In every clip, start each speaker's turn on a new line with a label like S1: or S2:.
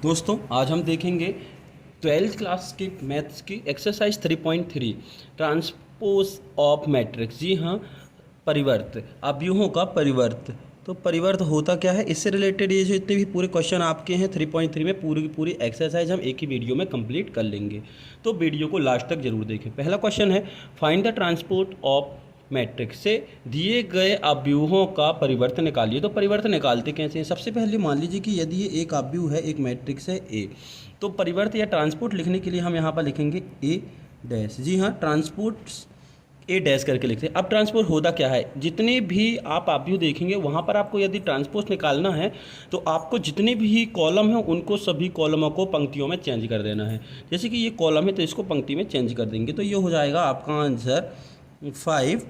S1: दोस्तों आज हम देखेंगे 12th क्लास की मैथ्स की एक्सरसाइज 3.3 ट्रांसपोज ऑफ मैट्रिक्स। जी हाँ, परिवर्त, अवयवों का परिवर्त। तो परिवर्त होता क्या है, इससे रिलेटेड ये जो इतने भी पूरे क्वेश्चन आपके हैं 3.3 में, पूरी की पूरी एक्सरसाइज हम एक ही वीडियो में कंप्लीट कर लेंगे। तो वीडियो को लास्ट तक जरूर देखें। पहला क्वेश्चन है, find the transport of matrix से दिए गए अवयवों का परिवर्त निकालिए। तो परिवर्त निकालते कैसे हैं? सबसे पहले मान लीजिए कि यदि ये एक अवयव है, एक मैट्रिक्स है ए, तो परिवर्त या ट्रांसपोर्ट लिखने के लिए हम यहाँ पर लिखेंगे ए डैश। जी हाँ, ट्रांसपोर्ट ए डैश करके लिखते हैं। अब ट्रांसपोर्ट होता क्या है, जितने भी आप अवयव देखेंगे वहाँ पर आपको यदि ट्रांसपोर्ट निकालना है तो आपको जितने भी कॉलम हैं उनको सभी कॉलमों को पंक्तियों में चेंज कर देना है। जैसे कि ये कॉलम है तो इसको पंक्ति में चेंज कर देंगे, तो ये हो जाएगा आपका आंसर 5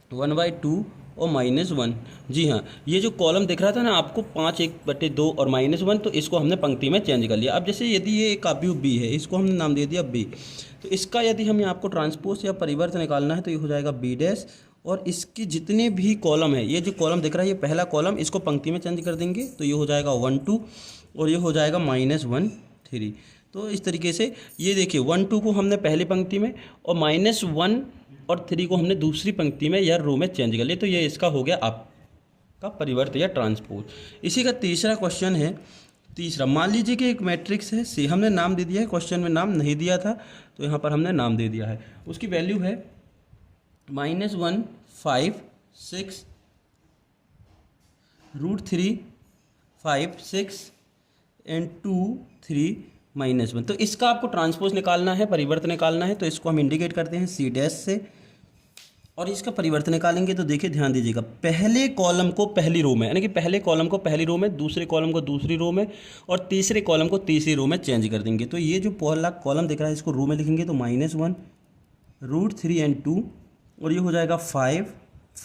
S1: 1/2 और -1। जी हाँ, ये जो कॉलम दिख रहा था ना आपको 5 1/2 और -1, तो इसको हमने पंक्ति में चेंज कर लिया। अब जैसे यदि ये एक अवयव बी है, इसको हमने नाम दे दिया बी, तो इसका यदि हमें आपको ट्रांसपोज या परिवर्त निकालना है तो ये हो जाएगा बी डैश, और इसके जितने भी कॉलम है, ये जो कॉलम दिख रहा है ये पहला कॉलम, इसको पंक्ति में चेंज कर देंगे तो ये हो जाएगा 1 2 और ये हो जाएगा -1 3। तो इस तरीके से ये देखिए 1 2 को हमने पहली पंक्ति में और -1 और 3 को हमने दूसरी पंक्ति में या रो में चेंज कर लिया। तो ये इसका हो गया आपका परिवर्त या ट्रांसपोज। इसी का तीसरा क्वेश्चन है, तीसरा मान लीजिए कि एक मैट्रिक्स है सी, हमने नाम दे दिया है, क्वेश्चन में नाम नहीं दिया था तो यहाँ पर हमने नाम दे दिया है। उसकी वैल्यू है -1 5 6 √3 5 6 एंड 2 3 -1। तो इसका आपको ट्रांसपोज निकालना है, परिवर्तन निकालना है, तो इसको हम इंडिकेट करते हैं सी डैश से, और इसका परिवर्तन निकालेंगे तो देखिए ध्यान दीजिएगा, पहले कॉलम को पहली रो में, यानी कि पहले कॉलम को पहली रो में, दूसरे कॉलम को दूसरी रो में और तीसरे कॉलम को तीसरी रो में चेंज कर देंगे। तो ये जो पहला कॉलम दिख रहा है इसको रो में लिखेंगे तो -1 √3 एंड 2, और ये हो जाएगा 5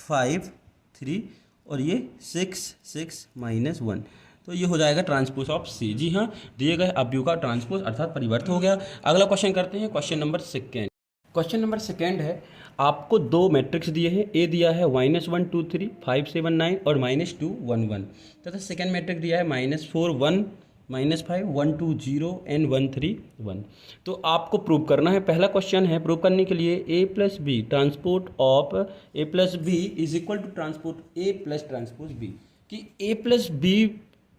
S1: 5 3 और ये 6 6 -1। तो ये हो जाएगा ट्रांसपोज ऑफ सी। जी हाँ, दिए गए अवयव का ट्रांसपोज अर्थात परिवर्त हो गया। अगला क्वेश्चन करते हैं, question number second. Question number second है, आपको दो मैट्रिक्स दिए हैं, ए दिया है -1 2 3 5 7 9 और -2 1 1, तथा सेकेंड मैट्रिक्स दिया है -4 1 -5 1 2 0 एंड 1 3 1। तो आपको प्रूव करना है। पहला क्वेश्चन है, प्रूव करने के लिए A plus B transport of A plus B is equal to transport A plus transpose B, कि ए प्लस बी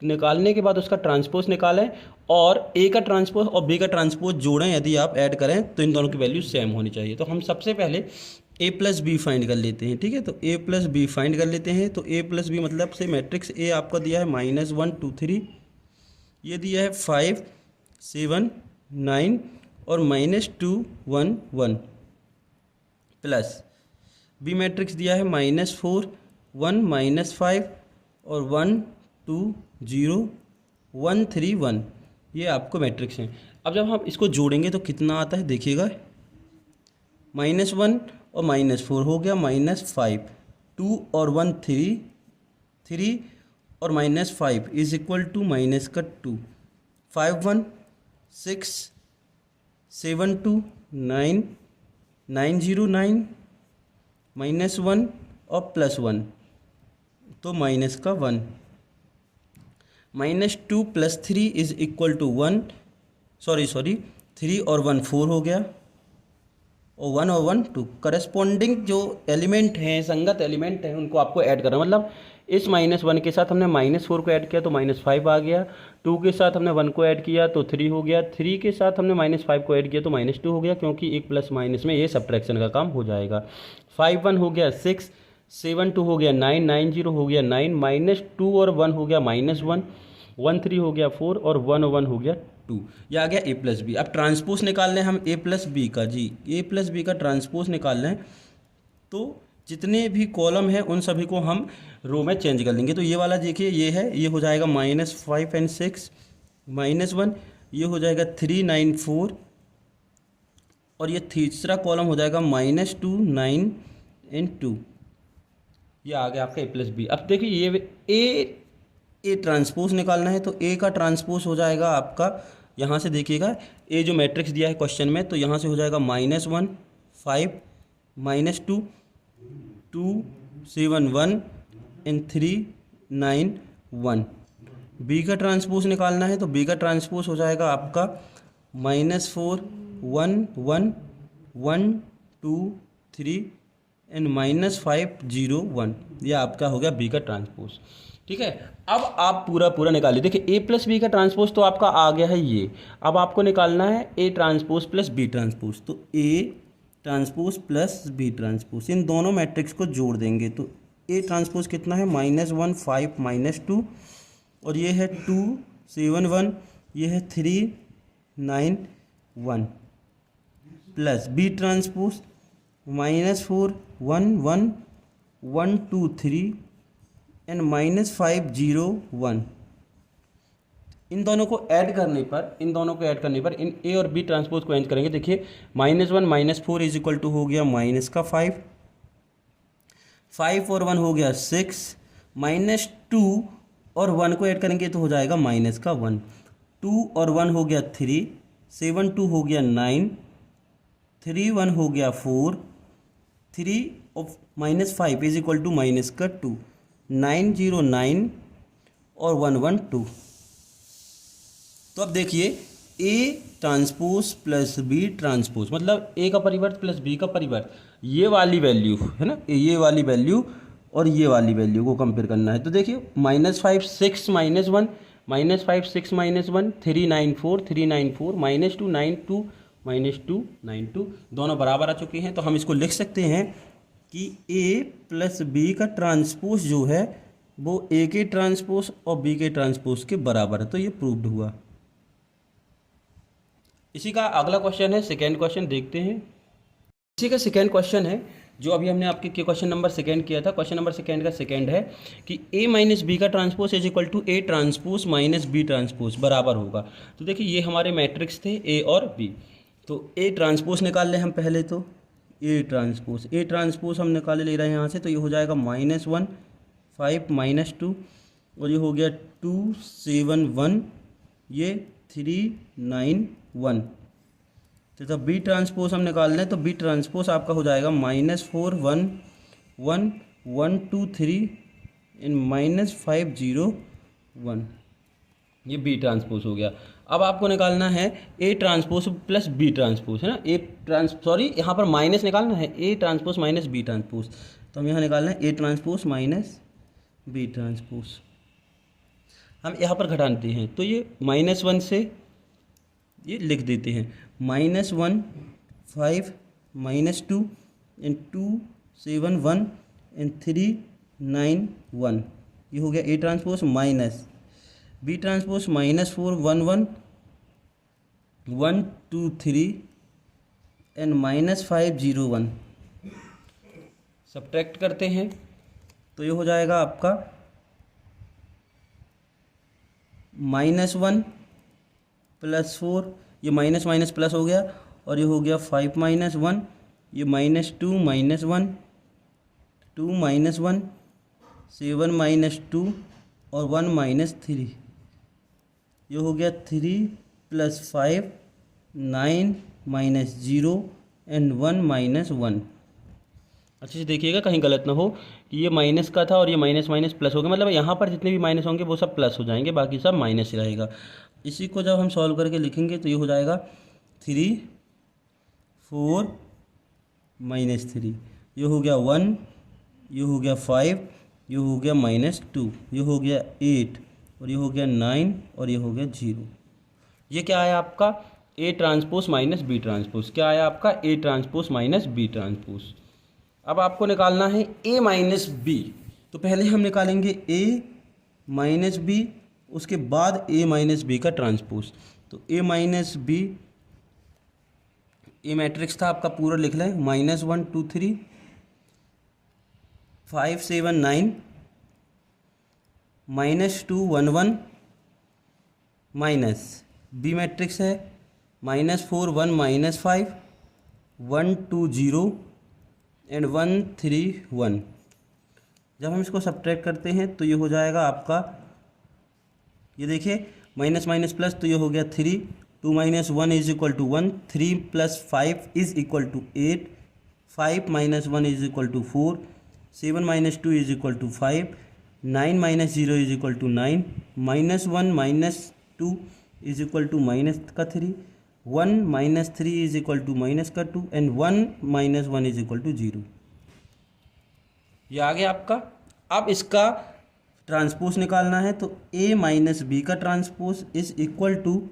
S1: निकालने के बाद उसका ट्रांसपोज निकालें और ए का ट्रांसपोज और बी का ट्रांसपोज जोड़ें। यदि आप ऐड करें तो इन दोनों की वैल्यू सेम होनी चाहिए। तो हम सबसे पहले ए प्लस बी फाइंड कर लेते हैं। ठीक है, तो ए प्लस बी फाइंड कर लेते हैं। तो ए प्लस बी मतलब से मैट्रिक्स ए आपका दिया है -1 2 3, ये दिया है 5 7 9 और -2 1 1, प्लस बी मैट्रिक्स दिया है -4 1 -5 और 1 2 0 1 3 1। ये आपको मैट्रिक्स हैं। अब जब हम इसको जोड़ेंगे तो कितना आता है देखिएगा, -1 और -4 हो गया -5, 2 और 1 3 3 और -5 इज इक्वल टू -2, 5 1 6 7 2 9 9 0 9 -1 और +1, तो -1, -2 + 3 इज इक्वल टू 1, सॉरी 3 और 1 4 हो गया, और 1 और 1 2। करस्पॉन्डिंग जो एलिमेंट हैं, संगत एलिमेंट हैं, उनको आपको ऐड करना। मतलब इस -1 के साथ हमने -4 को ऐड किया तो -5 आ गया, 2 के साथ हमने 1 को ऐड किया तो 3 हो गया, 3 के साथ हमने -5 को ऐड किया तो -2 हो गया, क्योंकि एक प्लस माइनस में ये सब्ट्रैक्शन का काम हो जाएगा। 5 1 हो गया 6, 7 2 हो गया 9, 9 0 हो गया 9, -2 और 1 हो गया -1, 1 3 हो गया 4 और 1 1 हो गया 2। ये आ गया ए प्लस बी। अब ट्रांसपोज निकालना है हम ए प्लस बी का। जी, ए प्लस बी का ट्रांसपोज निकालना है तो जितने भी कॉलम हैं उन सभी को हम रो में चेंज कर लेंगे। तो ये वाला देखिए, ये है, ये हो जाएगा -5 एंड 6 -1, ये हो जाएगा 3 9 4, और ये तीसरा कॉलम हो जाएगा -2 9 एंड 2। ये आ गया आपका ए प्लस बी। अब देखिए ये ए ट्रांसपोज निकालना है तो ए का ट्रांसपोज हो जाएगा आपका, यहाँ से देखिएगा ए जो मैट्रिक्स दिया है क्वेश्चन में, तो यहाँ से हो जाएगा -1 5 -2 2 7 1 एंड 3 9 1, बी का ट्रांसपोज निकालना है तो बी का ट्रांसपोज हो जाएगा आपका -4 1 1 1 2 3 एंड -5 0 1। यह आपका हो गया बी का ट्रांसपोज। ठीक है, अब आप पूरा पूरा निकालिए। देखिए ए प्लस बी का ट्रांसपोज तो आपका आ गया है ये। अब आपको निकालना है A transpose plus B transpose. तो A transpose plus B transpose, इन दोनों मैट्रिक्स को जोड़ देंगे तो ए ट्रांसपोज कितना है -1 5 -2, और ये है 2 7 1, ये है 3 9 1, प्लस बी ट्रांसपोज -4 1 1 1 2 3 एंड -5 0 1। इन दोनों को ऐड करने पर इन ए और बी ट्रांसपोज को ऐड करेंगे। देखिए -1 -4 इज इक्वल टू हो गया -5, 5 और 1 हो गया 6, -2 और 1 को ऐड करेंगे तो हो जाएगा -1, 2 और 1 हो गया 3, 7 2 हो गया 9, 3 1 हो गया 4, 3 और -5 इज इक्वल टू -2, 9 0 9 और 1 1 2। तो अब देखिए A transpose plus B transpose मतलब ए का परिवर्त प्लस बी का परिवर्त, ये वाली वैल्यू है ना, ये वाली वैल्यू और ये वाली वैल्यू को कंपेयर करना है। तो देखिए -5 6 -1 -5 6 -1 3 9 4 3 9 4 -2 9 2 -2 9 2, दोनों बराबर आ चुके हैं। तो हम इसको लिख सकते हैं कि ए प्लस बी का ट्रांसपोज जो है वो ए के ट्रांसपोज और बी के ट्रांसपोज के बराबर है। तो ये प्रूव्ड हुआ। इसी का अगला क्वेश्चन है, सेकेंड क्वेश्चन देखते हैं। इसी का सेकेंड क्वेश्चन है जो अभी हमने आपके क्वेश्चन नंबर सेकेंड किया था। क्वेश्चन नंबर सेकेंड का सेकेंड है कि ए माइनस बी का transpose is equal to A transpose minus B transpose बराबर होगा। तो देखिए ये हमारे मैट्रिक्स थे ए और बी। तो ए ट्रांसपोज निकाल लें हम पहले। तो ए ट्रांसपोज हम निकाले ले रहे हैं यहाँ से। तो ये हो जाएगा -1 5 -2 और ये हो गया 2 7 1, ये 3 9 1। तो बी ट्रांसपोज हम निकाल लें तो बी ट्रांसपोज आपका हो जाएगा -4 1 1 1 2 3 एंड -5 0 1। ये बी ट्रांसपोज हो गया। अब आपको निकालना है A transpose plus B transpose, है ना। यहाँ पर माइनस निकालना है, A transpose minus B transpose. तो हम यहाँ निकालना है A transpose minus B transpose. हम यहाँ पर घटाते हैं तो ये -1 से ये लिख देते हैं -1 5 -2 एंड 2 7 1 एंड 3 9 1। ये हो गया A transpose minus B transpose -4 1 1 1 2 3 and -5 0 1। Subtract करते हैं तो ये हो जाएगा आपका -1 +4, ये माइनस माइनस प्लस हो गया और ये हो गया 5 -1, ये -2 -1 2 -1 7 -2 और 1 -3। ये हो गया 3 + 5 9 -0 एंड 1 -1। अच्छे से देखिएगा कहीं गलत ना हो कि ये माइनस का था और ये माइनस माइनस प्लस हो गया। मतलब यहाँ पर जितने भी माइनस होंगे वो सब प्लस हो जाएंगे, बाकी सब माइनस ही रहेगा। इसी को जब हम सॉल्व करके लिखेंगे तो ये हो जाएगा 3 4 -3, ये हो गया 1, ये हो गया 5, ये हो गया -2, ये हो गया 8 और ये हो गया 9 और ये हो गया 0। ये क्या आया आपका A transpose minus B transpose. क्या आया आपका A transpose minus B transpose. अब आपको निकालना है ए माइनस बी। तो पहले हम निकालेंगे ए माइनस बी, उसके बाद ए माइनस बी का ट्रांसपोज। तो ए माइनस बी, ए मैट्रिक्स था आपका पूरा लिख लें -1 2 3 5 7 9 -2 1 1 माइनस बी मैट्रिक्स है -4 1 -5 1 2 0 एंड 1 3 1। जब हम इसको सब्ट्रैक्ट करते हैं तो ये हो जाएगा आपका, ये देखिए माइनस माइनस प्लस, तो ये हो गया 3, 2 - 1 is equal to 1, 3 + 5 is equal to 8, 5 - 1 is equal to 4, 7 - 2 is equal to 5, 9 minus 0 is equal to 9, -1 -2 is equal to minus का 3, 1 -3 इज इक्वल टू माइनस का 2 एंड 1 -1 इज इक्वल टू 0। ये आ गया आपका। अब इसका ट्रांसपोज निकालना है तो a माइनस बी का ट्रांसपोज इज इक्वल टू,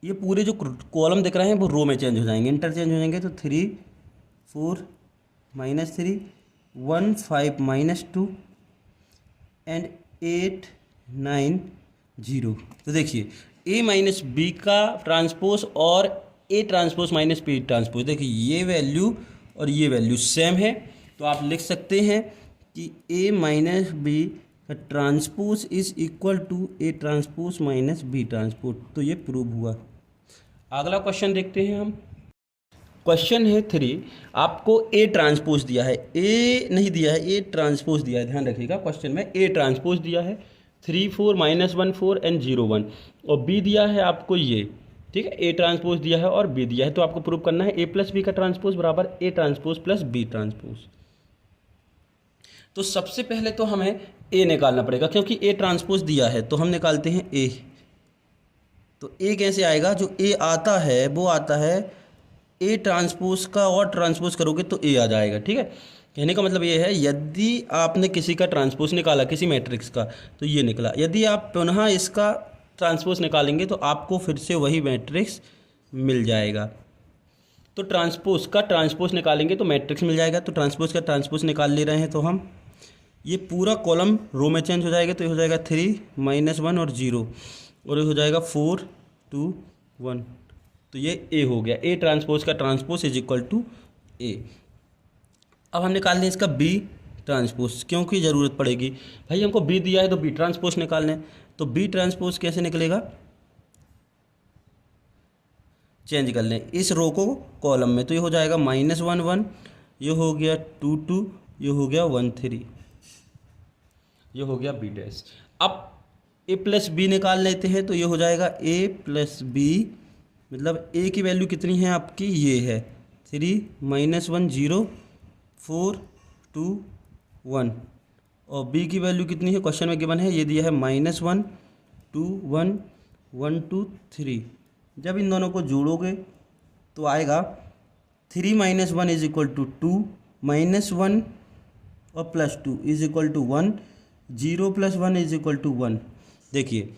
S1: ये पूरे जो कॉलम दिख रहे हैं वो रो में चेंज हो जाएंगे, इंटरचेंज हो जाएंगे। तो 3 4 -3 1 5 -2 एंड 8 9 0। तो देखिए a माइनस बी का ट्रांसपोज और a transpose minus b transpose, देखिए ये वैल्यू और ये वैल्यू सेम है। तो आप लिख सकते हैं कि a माइनस बी का transpose is equal to a transpose minus b transpose. तो ये प्रूव हुआ। अगला क्वेश्चन देखते हैं हम। क्वेश्चन है 3, आपको ए ट्रांसपोज दिया है, ए नहीं दिया है, ए ट्रांसपोज दिया है, ध्यान रखिएगा क्वेश्चन में ए ट्रांसपोज दिया है 3 4 -1 4 एंड 0 1, और बी दिया है आपको ये, ठीक है, ए ट्रांसपोज दिया है और बी दिया है। तो आपको प्रूव करना है ए प्लस बी का ट्रांसपोज बराबर A transpose plus B transpose. तो सबसे पहले तो हमें ए निकालना पड़ेगा, क्योंकि ए ट्रांसपोज दिया है तो हम निकालते हैं ए। तो ए कैसे आएगा, जो ए आता है वो आता है ए ट्रांसपोज का, और ट्रांसपोज करोगे तो ए आ जाएगा, ठीक है। कहने का मतलब ये है, यदि आपने किसी का ट्रांसपोज निकाला किसी मैट्रिक्स का तो ये निकला, यदि आप पुनः इसका ट्रांसपोज निकालेंगे तो आपको फिर से वही मैट्रिक्स मिल जाएगा। तो ट्रांसपोज का ट्रांसपोज निकालेंगे तो मैट्रिक्स मिल जाएगा। तो ट्रांसपोज का ट्रांसपोज निकाल ले रहे हैं तो हम, ये पूरा कॉलम रो में चेंज हो जाएगा। तो ये हो जाएगा 3 -1 और 0, और ये हो जाएगा 4 2 1। तो ये ए हो गया, ए ट्रांसपोज का ट्रांसपोज इज इक्वल टू ए। अब हम निकाल लें इसका बी ट्रांसपोज, क्योंकि ज़रूरत पड़ेगी भाई, हमको बी दिया है तो बी ट्रांसपोज निकाल लें। तो बी ट्रांसपोज कैसे निकलेगा, चेंज कर लें इस रो को कॉलम में। तो ये हो जाएगा -1 1, ये हो गया 2 2, ये हो गया 1 3, ये हो गया बी डैश। अब ए प्लस बी निकाल लेते हैं तो ये हो जाएगा ए प्लस बी, मतलब ए की वैल्यू कितनी है आपकी, ये है 3 -1 0 4 2 1, और बी की वैल्यू कितनी है क्वेश्चन में गिवन है, ये दिया है -1 2 1 1 2 3। जब इन दोनों को जोड़ोगे तो आएगा 3 -1 इज इक्वल टू 2, -1 और +2 is equal to 1, 0 + 1 is equal to 1। देखिए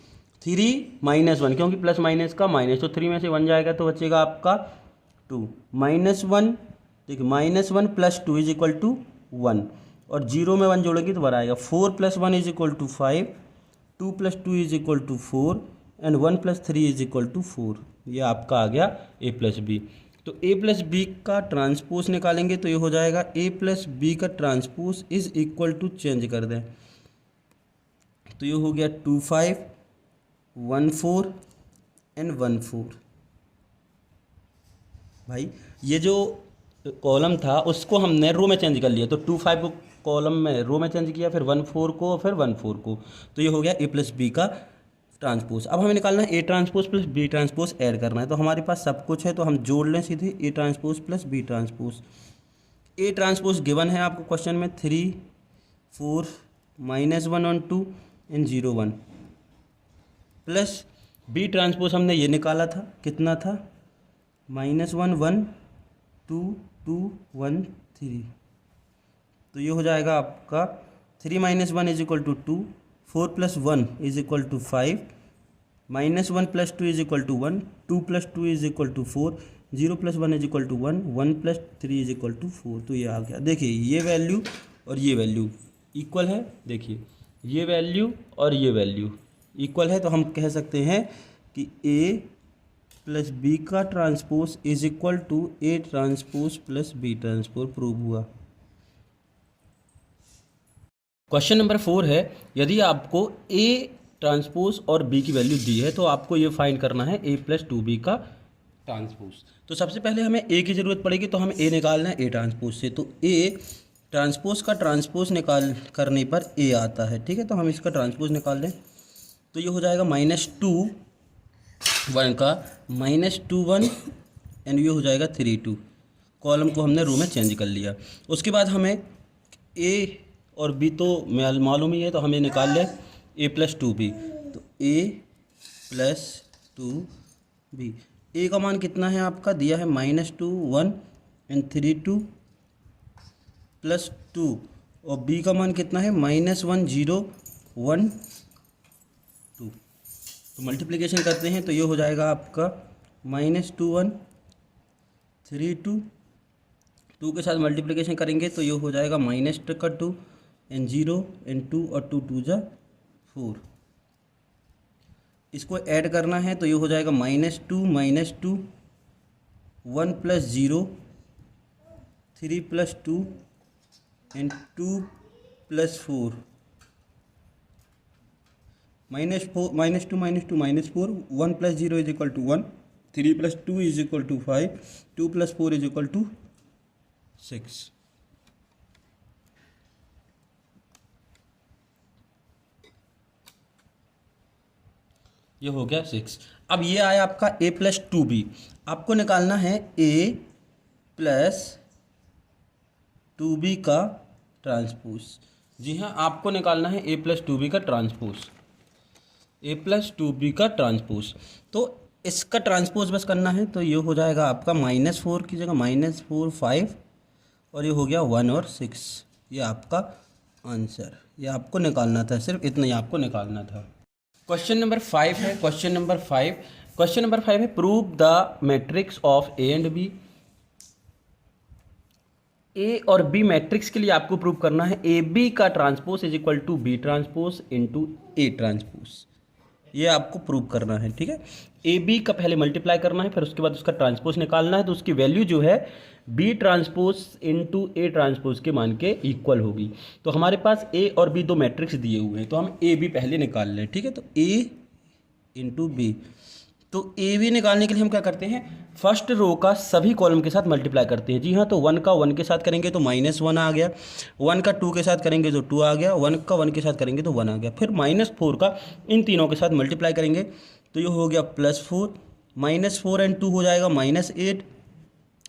S1: 3 -1, क्योंकि प्लस माइनस का माइनस, तो 3 में से 1 जाएगा तो बचेगा आपका 2, -1, देखिए -1 + 2 इज इक्वल टू 1, और 0 में 1 जोड़ेंगे तो बाहर आएगा 4 + 1 is equal to 5, 2 + 2 is equal to 4 and 1 + 3 is equal to 4। ये आपका आ गया ए प्लस बी। तो ए प्लस बी का ट्रांसपोज निकालेंगे तो ये हो जाएगा ए प्लस बी का transpose is equal to, change कर दें तो ये हो गया 2 5 1 4 एंड 1 4। भाई ये जो कॉलम था उसको हमने रो में चेंज कर लिया, तो 2 5 को कॉलम में रो में चेंज किया, फिर 1 4 को, फिर 1 4 को। तो ये हो गया ए प्लस बी का ट्रांसपोज। अब हमें निकालना है A transpose plus B transpose add करना है। तो हमारे पास सब कुछ है तो हम जोड़ लें सीधे A transpose plus B transpose. A transpose given है आपको क्वेश्चन में 3 4 -1 और 2 एंड 0 1, प्लस बी ट्रांसपोज हमने ये निकाला था, कितना था, -1 1 2 2 1 3। तो ये हो जाएगा आपका 3 -1 is equal to 2, 4 + 1 is equal to 5, -1 + 2 is equal to 1, 2 + 2 is equal to 4, 0 + 1 is equal to 1, 1 + 3 is equal to 4। तो ये आ गया। देखिए ये वैल्यू और ये वैल्यू इक्वल है, देखिए ये वैल्यू और ये वैल्यू इक्वल है। तो हम कह सकते हैं कि ए प्लस बी का transpose is equal to A transpose plus B transpose prove हुआ। क्वेश्चन नंबर 4 है, यदि आपको ए ट्रांसपोज और बी की वैल्यू दी है तो आपको ये फाइंड करना है ए प्लस 2b का ट्रांसपोज। तो सबसे पहले हमें ए की ज़रूरत पड़ेगी, तो हमें ए निकालना है ए ट्रांसपोज से। तो ए ट्रांसपोज का ट्रांसपोज निकाल करने पर ए आता है, ठीक है। तो हम इसका ट्रांसपोज निकाल लें तो ये हो जाएगा -2 1 का -2 1 एंड ये हो जाएगा 3 2। कॉलम को हमने रो में चेंज कर लिया। उसके बाद हमें ए और बी तो मालूम ही है, तो हमें निकाल लें ए प्लस टू बी। तो A plus two B, A का मान कितना है आपका दिया है -2 1 एंड 3 2 प्लस 2, और बी का मान कितना है -1 0 1 2। तो मल्टीप्लिकेशन करते हैं तो ये हो जाएगा आपका -2 1 3 2, 2 के साथ मल्टीप्लिकेशन करेंगे तो ये हो जाएगा -2 एंड 0 एंड 2 और 2 2 जा 4। इसको ऐड करना है तो ये हो जाएगा -2 1 plus 0 3 plus 2 and 2 plus 4, -2 -2 1 plus 0 is equal to 1, 3 plus 2 is equal to 5, 2 plus 4 is equal to 6। ये हो गया 6। अब ये आया आपका a प्लस 2b, आपको निकालना है a प्लस 2b का ट्रांसपोज। जी हाँ, आपको निकालना है a प्लस 2b का ट्रांसपोज, a प्लस 2b का ट्रांसपोज। तो इसका ट्रांसपोज बस करना है तो ये हो जाएगा आपका -4 की जगह -4 5, और ये हो गया 1 और 6। ये आपका आंसर, ये आपको निकालना था, सिर्फ इतना ही आपको निकालना था। क्वेश्चन नंबर 5 है, क्वेश्चन नंबर 5 है prove the matrix of A and B. A और बी मैट्रिक्स के लिए आपको प्रूव करना है ए बी का transpose is equal to B transpose into A transpose. ये आपको प्रूव करना है, ठीक है। ए बी का पहले मल्टीप्लाई करना है, फिर उसके बाद उसका ट्रांसपोज निकालना है, तो उसकी वैल्यू जो है B transpose into A transpose के मान के इक्वल होगी। तो हमारे पास ए और बी दो मैट्रिक्स दिए हुए हैं, तो हम ए बी पहले निकाल लें, ठीक है। तो ए इंटू बी, तो ए बी निकालने के लिए हम क्या करते हैं, फर्स्ट रो का सभी कॉलम के साथ मल्टीप्लाई करते हैं। जी हाँ, तो 1 का 1 के साथ करेंगे तो -1 आ गया, 1 का 2 के साथ करेंगे तो 2 आ गया, 1 का 1 के साथ करेंगे तो 1 आ गया। फिर -4 का इन तीनों के साथ मल्टीप्लाई करेंगे तो ये हो गया +4, -4 एंड 2 हो जाएगा -8,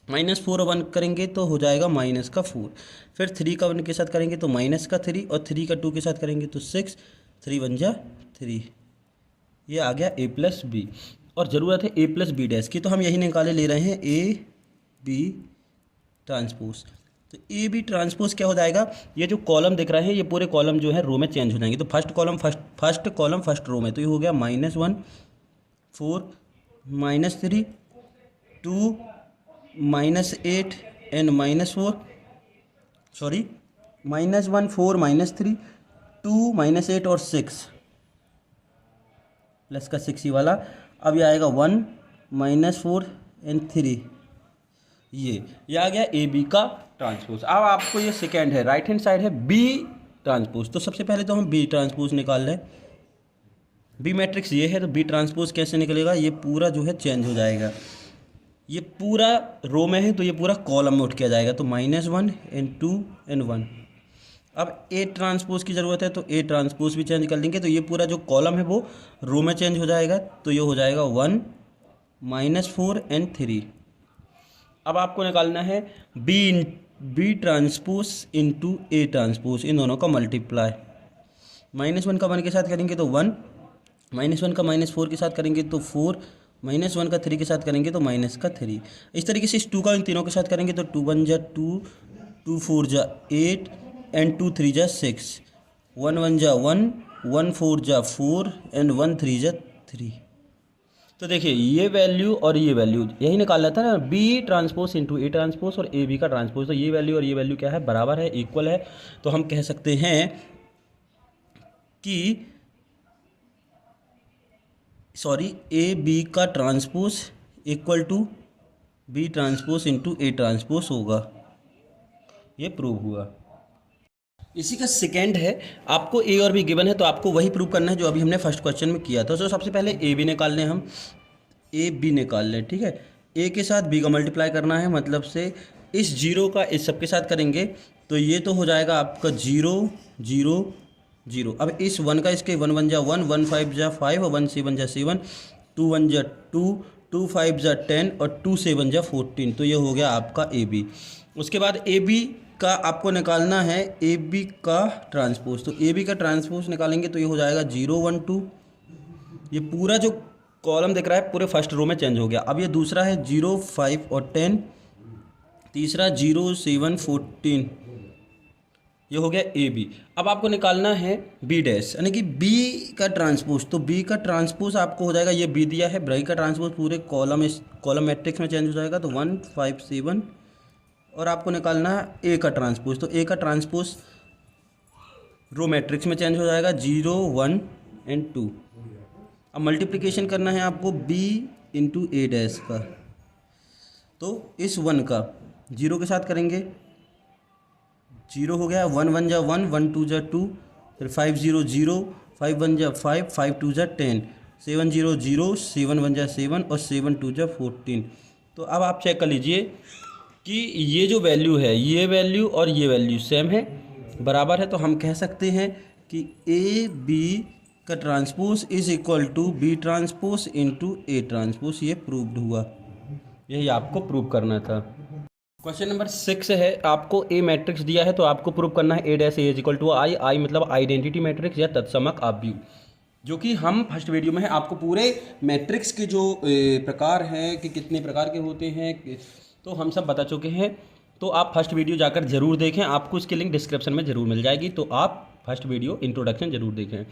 S1: -4 और 1 करेंगे तो हो जाएगा -4। फिर 3 का 1 के साथ करेंगे तो -3, और 3 का 2 के साथ करेंगे तो 6, 3 1 जा 3। ये आ गया a प्लस बी, और ज़रूरत है a प्लस बी डैश की, तो हम यही निकाले ले रहे हैं a b ट्रांसपोज। तो a b ट्रांसपोज क्या हो जाएगा, ये जो कॉलम दिख रहे हैं ये पूरे कॉलम जो है रो में चेंज हो जाएंगे। तो फर्स्ट कॉलम फर्स्ट रो में, तो ये हो गया -1 4 -3 2 -8 एंड -4, सॉरी -1 4 -3 2 -8 और 6 प्लस का 6 ही वाला। अब ये आएगा 1 -4 एंड 3, ये आ गया ए बी का ट्रांसपोज। अब आपको ये सेकेंड है, राइट हैंड साइड है बी ट्रांसपोज। तो सबसे पहले तो हम बी ट्रांसपोज निकाल लें। बी मैट्रिक्स ये है, तो बी ट्रांसपोज कैसे निकलेगा, ये पूरा जो है चेंज हो जाएगा। ये पूरा रो में है तो ये पूरा कॉलम में उठ के आ जाएगा, तो -1 एंड 2 एंड 1। अब ए ट्रांसपोज की ज़रूरत है तो ए ट्रांसपोज भी चेंज कर लेंगे, तो ये पूरा जो कॉलम है वो रो में चेंज हो जाएगा, तो ये हो जाएगा 1 -4 एंड 3। अब आपको निकालना है B transpose into A transpose, इन दोनों का मल्टीप्लाई। -1 का 1 के साथ करेंगे तो 1, -1 का -4 के साथ करेंगे तो 4, -1 का 3 के साथ करेंगे तो -3। इस तरीके से इस 2 का इन तीनों के साथ करेंगे तो 2 1 जा 2, 2 4 जा 8 एंड 2 3 जा 6, 1 1 जा 1, 1 4 जा 4 एंड 1 3 जा 3। तो देखिए ये वैल्यू और ये वैल्यू यही निकालना था ना, B transpose into A transpose और ए बी का ट्रांसपोज। तो ये वैल्यू और ये वैल्यू क्या है, बराबर है, इक्वल है। तो हम कह सकते हैं कि ए बी का transpose equal to B transpose into A transpose होगा। ये प्रूव हुआ। इसी का सेकेंड है, आपको ए और बी गिवन है तो आपको वही प्रूव करना है जो अभी हमने फर्स्ट क्वेश्चन में किया था। तो सबसे पहले ए बी निकाल लें, हम ए बी निकाल लें, ठीक है। ए के साथ बी का मल्टीप्लाई करना है, मतलब से इस 0 का इस सब के साथ करेंगे तो ये तो हो जाएगा आपका 0 0 0। अब इस 1 का इसके 1 1 जा 1, 1 5 जा 5 और 1 7 जा 7, 2 1 जा 2, 2 5 जा 10 और 2 7 जा 14। तो ये हो गया आपका ए बी। उसके बाद ए बी का आपको निकालना है ए बी का ट्रांसपोज। तो ए बी का ट्रांसपोज निकालेंगे तो ये हो जाएगा 0 1 2। ये पूरा जो कॉलम दिख रहा है पूरे फर्स्ट रो में चेंज हो गया। अब ये दूसरा है 0 5 और 10, तीसरा 0 7 14, ये हो गया ए बी। अब आपको निकालना है बी डैश यानी कि बी का ट्रांसपोज। तो बी का ट्रांसपोज आपको हो जाएगा, ये बी दिया है, बी का ट्रांसपोज पूरे कॉलम मैट्रिक्स में चेंज हो जाएगा तो 1 5 7। और आपको निकालना है ए का ट्रांसपोज। तो ए का ट्रांसपोज रो मैट्रिक्स में चेंज हो जाएगा 0 1 एंड 2। अब मल्टीप्लिकेशन करना है आपको बी इंटू ए डैश का। तो इस 1 का 0 के साथ करेंगे, 0 हो गया, 1 1 जा 1 1 2 जा 2, फिर 5 0 0, 5 1 जा 5 5 2 जा 10, 7 0 0, 7 1 जा 7 और 7 2 जा 14। तो अब आप चेक कर लीजिए कि ये जो वैल्यू है, ये वैल्यू और ये वैल्यू सेम है, बराबर है। तो हम कह सकते हैं कि ए बी का transpose is equal to B transpose into A transpose. ये प्रूव्ड हुआ, यही आपको प्रूव करना था। क्वेश्चन नंबर 6 है, आपको ए मैट्रिक्स दिया है तो आपको प्रूव करना है A dash A is equal to I. I मतलब आइडेंटिटी मैट्रिक्स या तत्समक आव्यूह, जो कि हम फर्स्ट वीडियो में है आपको पूरे मैट्रिक्स के जो प्रकार हैं कि कितने प्रकार के होते हैं तो हम सब बता चुके हैं। तो आप फर्स्ट वीडियो जाकर ज़रूर देखें, आपको इसकी लिंक डिस्क्रिप्शन में ज़रूर मिल जाएगी। तो आप फर्स्ट वीडियो इंट्रोडक्शन ज़रूर देखें।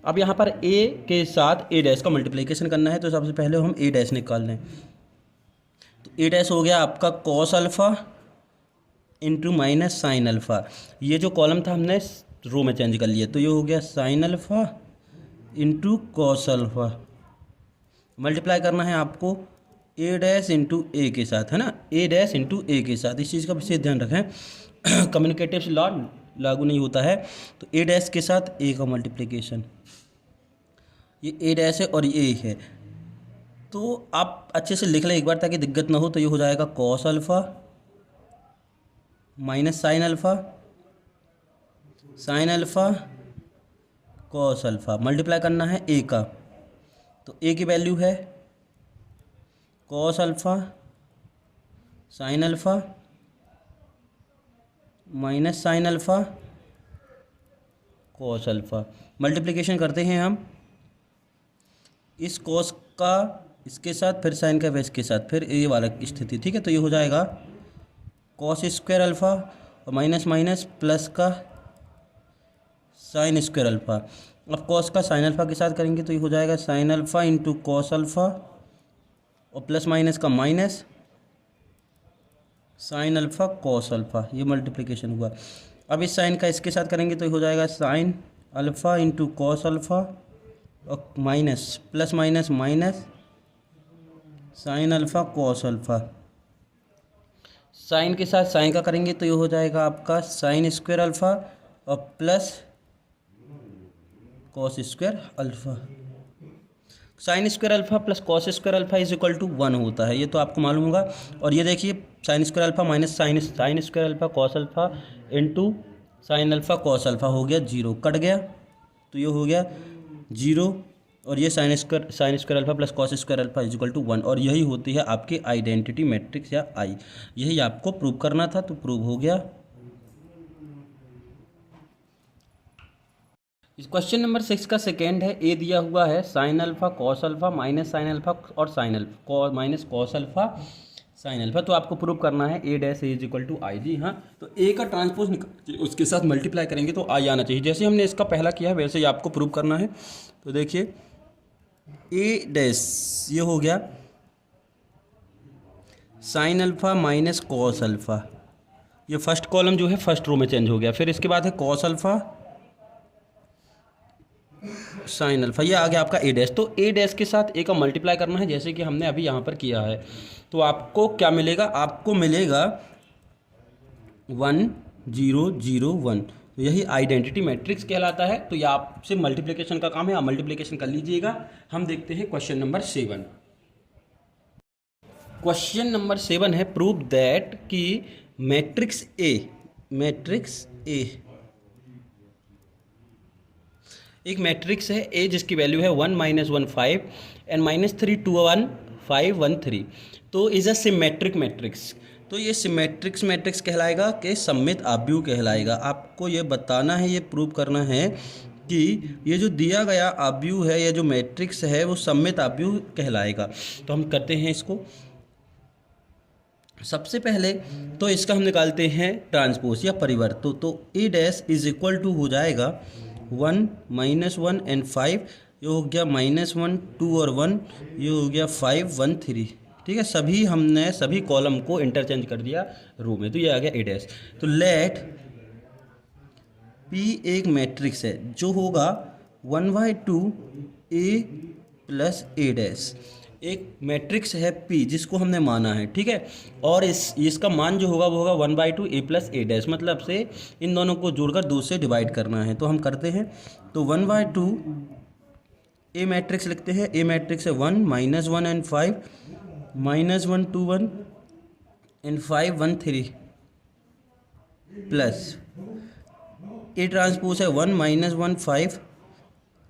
S1: अब यहाँ पर ए के साथ ए डैश का मल्टीप्लिकेशन करना है तो सबसे पहले हम ए डैश निकाल लें। तो ए डैश हो गया आपका cos alpha into minus sine alpha. ये जो कॉलम था हमने रो में चेंज कर लिया, तो ये हो गया sign alpha into cos alpha. Multiply करना है आपको ए डैश इंटू ए के साथ, है ना, ए डैश इंटू ए के साथ। इस चीज़ का विशेष ध्यान रखें, कम्युनिकेटिव लॉ लागू नहीं होता है। तो ए डैश के साथ ए का मल्टीप्लिकेशन, ये ए डैश है और ये ए है। तो आप अच्छे से लिख लें एक बार ताकि दिक्कत ना हो। तो ये हो जाएगा cos alpha minus sine alpha, sine alpha cos alpha. Multiply करना है ए का, तो ए की वैल्यू है cos alpha sine alpha minus sine alpha cos alpha. Multiplication करते हैं हम इस कॉस का इसके साथ, फिर साइन का वे इसके साथ, फिर ये वाला स्थिति, ठीक है। तो ये हो जाएगा कॉस स्क्वायर अल्फ़ा और माइनस माइनस प्लस का साइन स्क्वायर अल्फ़ा। अब कॉस का साइन अल्फ़ा के साथ करेंगे तो ये हो जाएगा sine alpha into cos alpha और प्लस माइनस का minus sine alpha cos alpha. ये मल्टीप्लिकेशन हुआ। अब इस साइन का इसके साथ करेंगे तो ये हो जाएगा sine alpha into cos alpha और minus plus minus minus sine alpha cos alpha. Sine के साथ साइन का करेंगे तो ये हो जाएगा आपका साइन स्क्वायर अल्फ़ा और plus cos square alpha. Sine square alpha plus cos square alpha is equal to 1 होता है, ये तो आपको मालूम होगा। और ये देखिए sign square alpha minus sign square alpha cos alpha into sine alpha cos alpha हो गया 0, कट गया तो ये हो गया 0। और ये sine square alpha plus cos square alpha is equal to 1। और यही होती है आपकी आइडेंटिटी मैट्रिक्स या आई। यही आपको प्रूव करना था, तो प्रूव हो गया। इस क्वेश्चन नंबर 6 का सेकेंड है, ए दिया हुआ है sine alpha cos alpha minus sine alpha और sine alpha minus cos alpha sine alpha. तो आपको प्रूव करना है A dash A is equal to I. जी हाँ, तो ए का ट्रांसपोज निकाल उसके साथ मल्टीप्लाई करेंगे तो आई आना चाहिए। जैसे हमने इसका पहला किया वैसे ही आपको प्रूव करना है। तो देखिए ए डैश ये हो गया sign alpha minus cos alpha. ये फर्स्ट कॉलम जो है फर्स्ट रो में चेंज हो गया। फिर इसके बाद है कॉस अल्फ़ा साइन अल्फ़ा, ये आ गया आपका ए डैश। तो ए डैश के साथ ए का मल्टीप्लाई करना है जैसे कि हमने अभी यहाँ पर किया है। तो आपको क्या मिलेगा, आपको मिलेगा 1 0 0 1। तो यही आइडेंटिटी मैट्रिक्स कहलाता है। तो ये आपसे मल्टीप्लिकेशन का काम है, आप मल्टीप्लिकेशन कर लीजिएगा। हम देखते हैं क्वेश्चन नंबर 7। क्वेश्चन नंबर 7 है, प्रूव दैट कि मैट्रिक्स ए एक मैट्रिक्स है ए जिसकी वैल्यू है 1 -1 5 एंड -3 2 1 5 1 3। तो इज अ सिमेट्रिक मैट्रिक्स। तो ये सिमेट्रिक्स मैट्रिक्स कहलाएगा कि सममित आव्यूह कहलाएगा। आपको ये बताना है, ये प्रूव करना है कि ये जो दिया गया आव्यूह है, ये जो मैट्रिक्स है, वो सममित आव्यूह कहलाएगा। तो हम करते हैं इसको। सबसे पहले तो इसका हम निकालते हैं ट्रांसपोज या परिवर्त। तो ए डैश इज इक्वल टू हो जाएगा 1 -1 एंड 5, ये हो गया -1 2 और 1, ये हो गया 5 1 3। ठीक है, हमने सभी कॉलम को इंटरचेंज कर दिया रो में, तो ये आ गया ए डैश। तो लेट पी एक मैट्रिक्स है जो होगा 1/2 ए प्लस ए डैश। एक मैट्रिक्स है P जिसको हमने माना है, ठीक है, और इसका मान जो होगा वो होगा 1/2 ए प्लस ए डैश, मतलब से इन दोनों को जोड़कर 2 से डिवाइड करना है। तो हम करते हैं, तो 1/2 ए मैट्रिक्स लिखते हैं। ए मैट्रिक्स है 1 -1 and 5, -1 2 1 and 5 1 3, plus A transpose है 1 -1 5,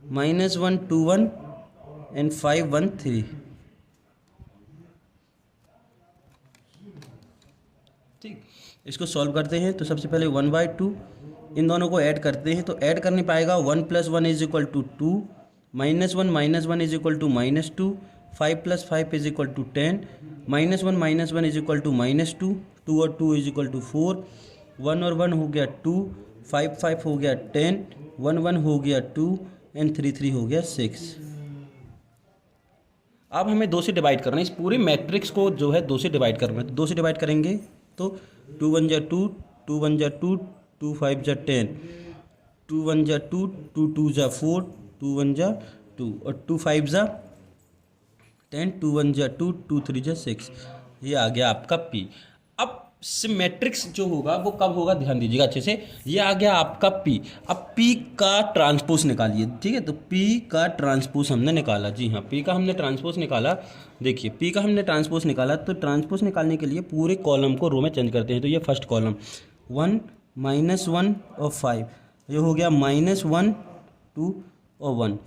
S1: -1 2 1 एंड 5 1 3। ठीक, इसको सॉल्व करते हैं। तो सबसे पहले 1/2 इन दोनों को ऐड करते हैं, तो ऐड कर नहीं पाएगा। 1 + 1 is equal to 2, -1 - 1 is equal to -2, 5 + 5 is equal to 10, -1 - 1 is equal to -2, 2 और 2 इज इक्वल टू 4, 1 और 1 हो गया 2, 5 5 हो गया 10, 1 1 हो गया 2 एंड 3 3 हो गया 6। अब हमें 2 से डिवाइड करना है, इस पूरे मैट्रिक्स को जो है 2 से डिवाइड करना है। तो 2 से डिवाइड करेंगे तो 2 1 जा 2, 2 1 जा 2, 2 5 जा 10, 2 1 जा 2, 2 2 जा 4, 2 1 जा 2 और 2 5 जा 10, 2 1 जा 2, 2 3 जा 6। ये आ गया आपका P। अब सिमेट्रिक्स जो होगा वो कब होगा, ध्यान दीजिएगा अच्छे से। ये आ गया आपका P। अब P का ट्रांसपोज निकालिए, ठीक है। तो P का ट्रांसपोज हमने निकाला, जी हाँ, P का हमने ट्रांसपोज निकाला। देखिए P का हमने ट्रांसपोज निकाला, तो ट्रांसपोज निकालने के लिए पूरे कॉलम को रो में चेंज करते हैं। तो ये फर्स्ट कॉलम 1 -1 और 5, ये हो गया -1 2 और 1,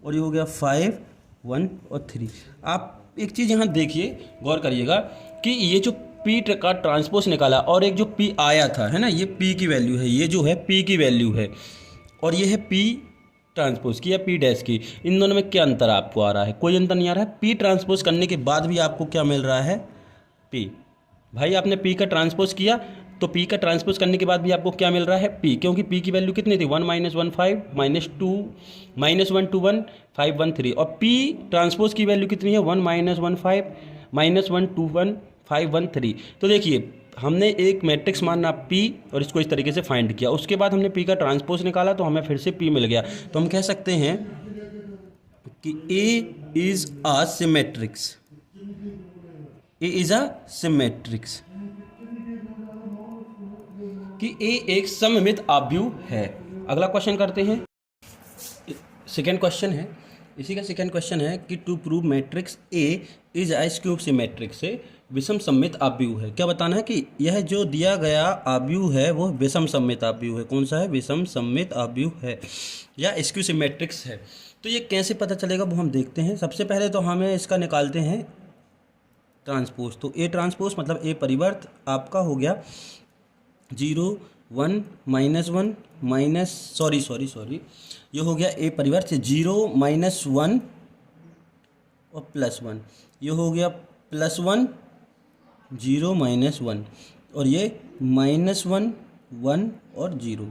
S1: और ये हो गया 5 1 और 3। आप एक चीज़ यहाँ देखिए, गौर करिएगा कि ये जो P का ट्रांसपोज निकाला और एक जो P आया था, है ना, ये P की वैल्यू है, ये जो है P की वैल्यू है, और ये है P ट्रांसपोज की या P डैश की। इन दोनों में क्या अंतर आपको आ रहा है? कोई अंतर नहीं आ रहा है। P ट्रांसपोज करने के बाद भी आपको क्या मिल रहा है? P। भाई आपने P का ट्रांसपोज किया, तो P का ट्रांसपोज करने के बाद भी आपको क्या मिल रहा है? P, क्योंकि P की वैल्यू कितनी थी? 1 - 1 5, -1 2 1 5 1 3, और P ट्रांसपोज की वैल्यू कितनी है? 1 - 1 5, -1 2 1 5 1 3। तो देखिए हमने एक मैट्रिक्स माना P और इसको इस तरीके से फाइंड किया, उसके बाद हमने P का ट्रांसपोज निकाला तो हमें फिर से P मिल गया। तो हम कह सकते हैं कि A is a symmetric, A is a symmetric, कि A एक सममित आव्यूह है। अगला क्वेश्चन करते हैं, सेकेंड क्वेश्चन है, इसी का सेकेंड क्वेश्चन है कि to prove matrix A is a skew symmetric से विषम सममित आव्यूह है। क्या बताना है कि यह जो दिया गया आव्यूह है वो विषम सममित आव्यूह है। कौन सा है? विषम सममित आव्यूह है या स्क्यू सिमेट्रिक्स है। तो ये कैसे पता चलेगा वो हम देखते हैं। सबसे पहले तो हमें इसका निकालते हैं ट्रांसपोज। तो A ट्रांसपोज मतलब A परिवर्त आपका हो गया 0 1 -1 माइनस सॉरी ये हो गया A परिवर्त 0 -1 और +1, ये हो गया +1 0 -1, और ये -1 1 और 0।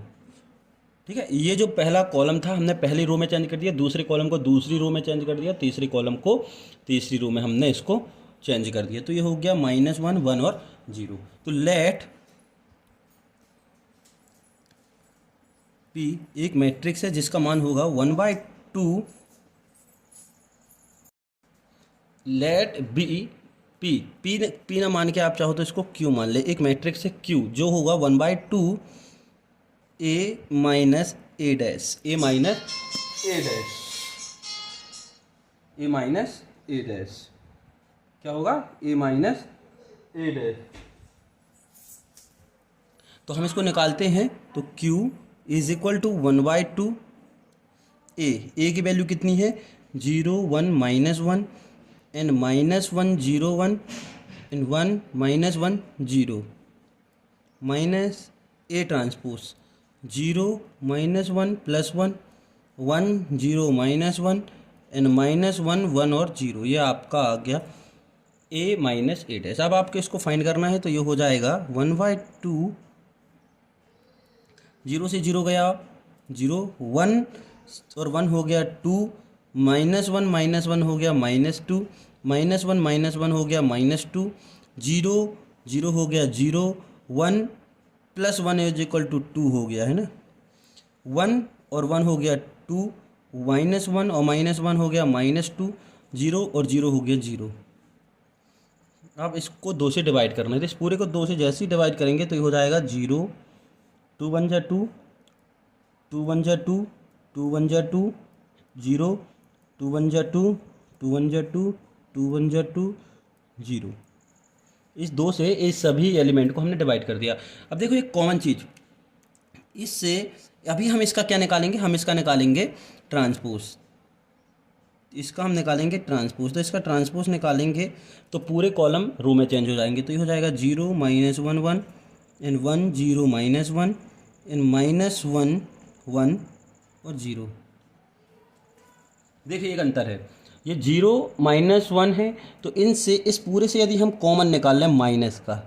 S1: ठीक है, ये जो पहला कॉलम था हमने पहली रो में चेंज कर दिया, दूसरे कॉलम को दूसरी रो में चेंज कर दिया, तीसरी कॉलम को तीसरी रो में हमने इसको चेंज कर दिया। तो ये हो गया -1 1 और 0। तो लेट P एक मैट्रिक्स है जिसका मान होगा 1/2, लेट बी P ना मान के आप चाहो तो इसको Q मान ले। एक मैट्रिक्स है Q जो होगा 1/2 A minus A dash, A minus A dash, A minus A dash, क्या होगा? A minus A dash. तो हम इसको निकालते हैं, तो Q is equal to 1/2 A की वैल्यू कितनी है? 0 1 -1 and -1 0 1 and 1 minus 1 0 minus A transpose 0 minus 1 plus 1 1 0 minus 1 and minus 1 1 और 0, ये आपका आ गया ए माइनस ए डैश। अब आपको इसको फाइंड करना है तो ये हो जाएगा 1/2, 0 से 0 गया 0, 1 और 1 हो गया 2, माइनस वन हो गया -2, -1 हो गया -2, 0 0 हो गया 0, 1 प्लस 1 इज इक्वल टू 2 हो गया है ना, 1 और 1 हो गया 2, -1 और -1 हो गया -2, 0 और 0 हो गया 0। अब इसको 2 से डिवाइड करना है, तो इस पूरे को 2 से जैसे ही डिवाइड करेंगे तो ये हो जाएगा 0, 2 1 जा 2, 2 1 जा 2, 2 1 जा 2, 0, 2 1 जा 2, 2 1 जा 2, 2 1 जा 2, 0। इस 2 से इस सभी एलिमेंट को हमने डिवाइड कर दिया। अब देखो एक कॉमन चीज़ इससे, अभी हम इसका क्या निकालेंगे, हम इसका निकालेंगे ट्रांसपोज, इसका हम निकालेंगे ट्रांसपोज। तो इसका ट्रांसपोज निकालेंगे तो पूरे कॉलम रो में चेंज हो जाएंगे, तो ये हो जाएगा 0 -1 1 एंड 1 0 -1 एंड -1 1 और 0। देखिए एक अंतर है, ये 0 -1 है, तो इनसे इस पूरे से यदि हम कॉमन निकाल लें माइनस का,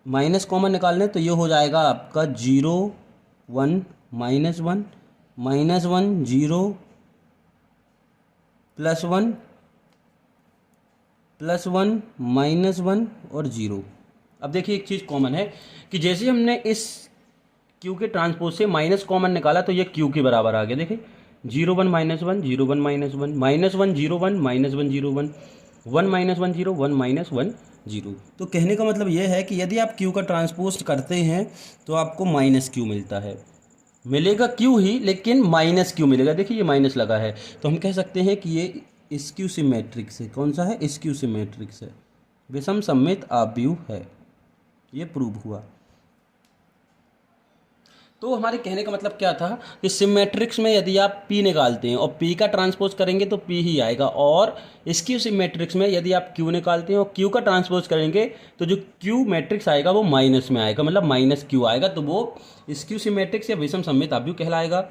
S1: माइनस कॉमन निकाल लें तो ये हो जाएगा आपका 0 1 -1 -1 0 +1 +1 -1 और 0। अब देखिए एक चीज़ कॉमन है कि जैसे हमने इस क्यू के ट्रांसपोज से माइनस कॉमन निकाला तो ये क्यू के बराबर आ गया। देखिए 0 1 -1 0 1 -1 -1 0 1 -1 0 1 1 -1 0 1 -1 0। तो कहने का मतलब ये है कि यदि आप क्यू का ट्रांसपोज करते हैं तो आपको माइनस क्यू मिलता है, मिलेगा क्यू ही लेकिन माइनस क्यू मिलेगा। देखिए ये माइनस लगा है, तो हम कह सकते हैं कि ये स्क्यू सिमेट्रिक्स है। कौन सा है? स्क्यू सिमेट्रिक्स है, विषम सममित आव्यूह है, ये प्रूव हुआ। तो हमारे कहने का मतलब क्या था कि सिमेट्रिक्स में यदि आप P निकालते हैं और P का ट्रांसपोज करेंगे तो P ही आएगा, और स्क्यू सिमेट्रिक्स में यदि आप Q निकालते हैं और Q का ट्रांसपोज करेंगे तो जो Q मैट्रिक्स आएगा वो माइनस में आएगा, मतलब -Q आएगा, तो वो स्क्यू सिमेट्रिक्स या विषम सममित आव्यूह कहलाएगा।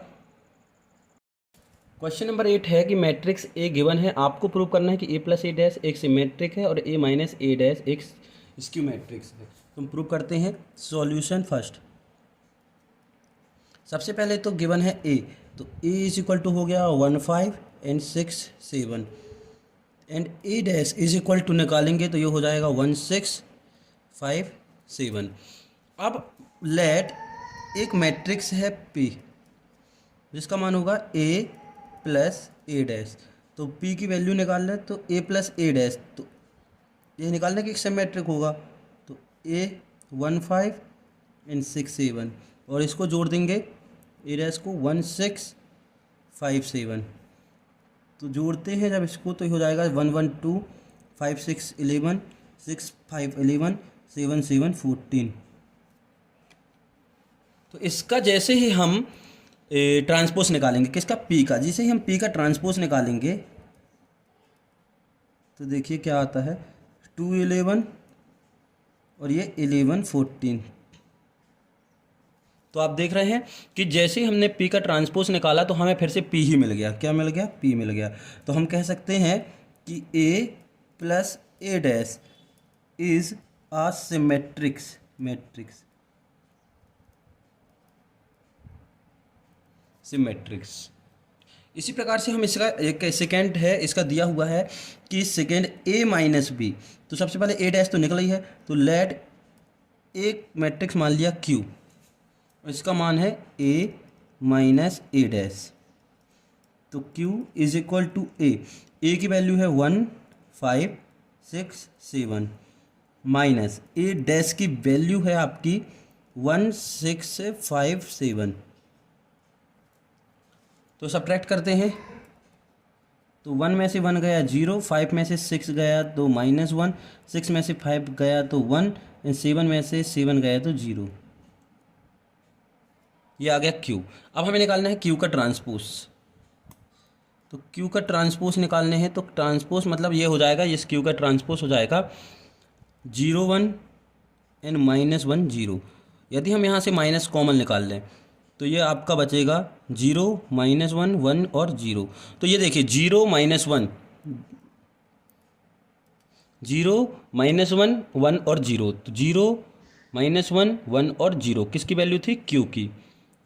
S1: क्वेश्चन नंबर 8 है कि मैट्रिक्स ए गिवन है, आपको प्रूव करना है कि A + A' एक सिमेट्रिक है और A - A' एक स्क्यू मैट्रिक्स है। तुम प्रूव करते हैं। सॉल्यूशन फर्स्ट, सबसे पहले तो गिवन है A, तो A = हो गया 1 5 एंड 6 7 एंड A' निकालेंगे तो ये हो जाएगा 1 6 5 7। अब लेट एक मैट्रिक्स है P जिसका मान होगा A + A', तो P की वैल्यू निकाल लें तो A + A', तो ये निकालने के एक सिमेट्रिक होगा, तो A 1 5 एंड 6 7 और इसको जोड़ देंगे A' को 1 6 5 7, तो जोड़ते हैं जब इसको तो हो जाएगा 1 1 2 5 6 11 6 5 11 7 7 14। तो इसका जैसे ही हम ट्रांसपोज निकालेंगे किसका? P का, जिसे ही हम P का ट्रांसपोज निकालेंगे तो देखिए क्या आता है 2 11 और ये 11 14। तो आप देख रहे हैं कि जैसे ही हमने P का ट्रांसपोज निकाला तो हमें फिर से P ही मिल गया। क्या मिल गया? P मिल गया। तो हम कह सकते हैं कि A + A' इज अ सिमेट्रिक्स इसी प्रकार से हम इसका एक सेकेंड है, इसका दिया हुआ है कि सेकेंड A - B, तो सबसे पहले A' तो निकला ही है, तो लेट एक मैट्रिक्स मान लिया Q, इसका मान है A - A', तो Q = A की वैल्यू है 1 5 6 7 माइनस A' की वैल्यू है आपकी 1 6 5 7। तो सब्ट्रैक्ट करते हैं तो 1 में से 1 गया 0, 5 में से 6 गया तो -1, 6 में से 5 गया तो 1 एंड 7 में से 7 गया तो 0। ये आ गया Q। अब हमें निकालना है Q का ट्रांसपोज, तो Q का ट्रांसपोज निकालने हैं तो ट्रांसपोज मतलब ये हो जाएगा, इस Q का ट्रांसपोज हो जाएगा 0 1 एंड -1 0। यदि हम यहाँ से माइनस कॉमन निकाल लें तो ये आपका बचेगा 0 -1 1 और 0। तो ये देखिए 0 -1 0 -1 1 और 0, तो 0 -1 1 और 0 किसकी वैल्यू थी, Q की।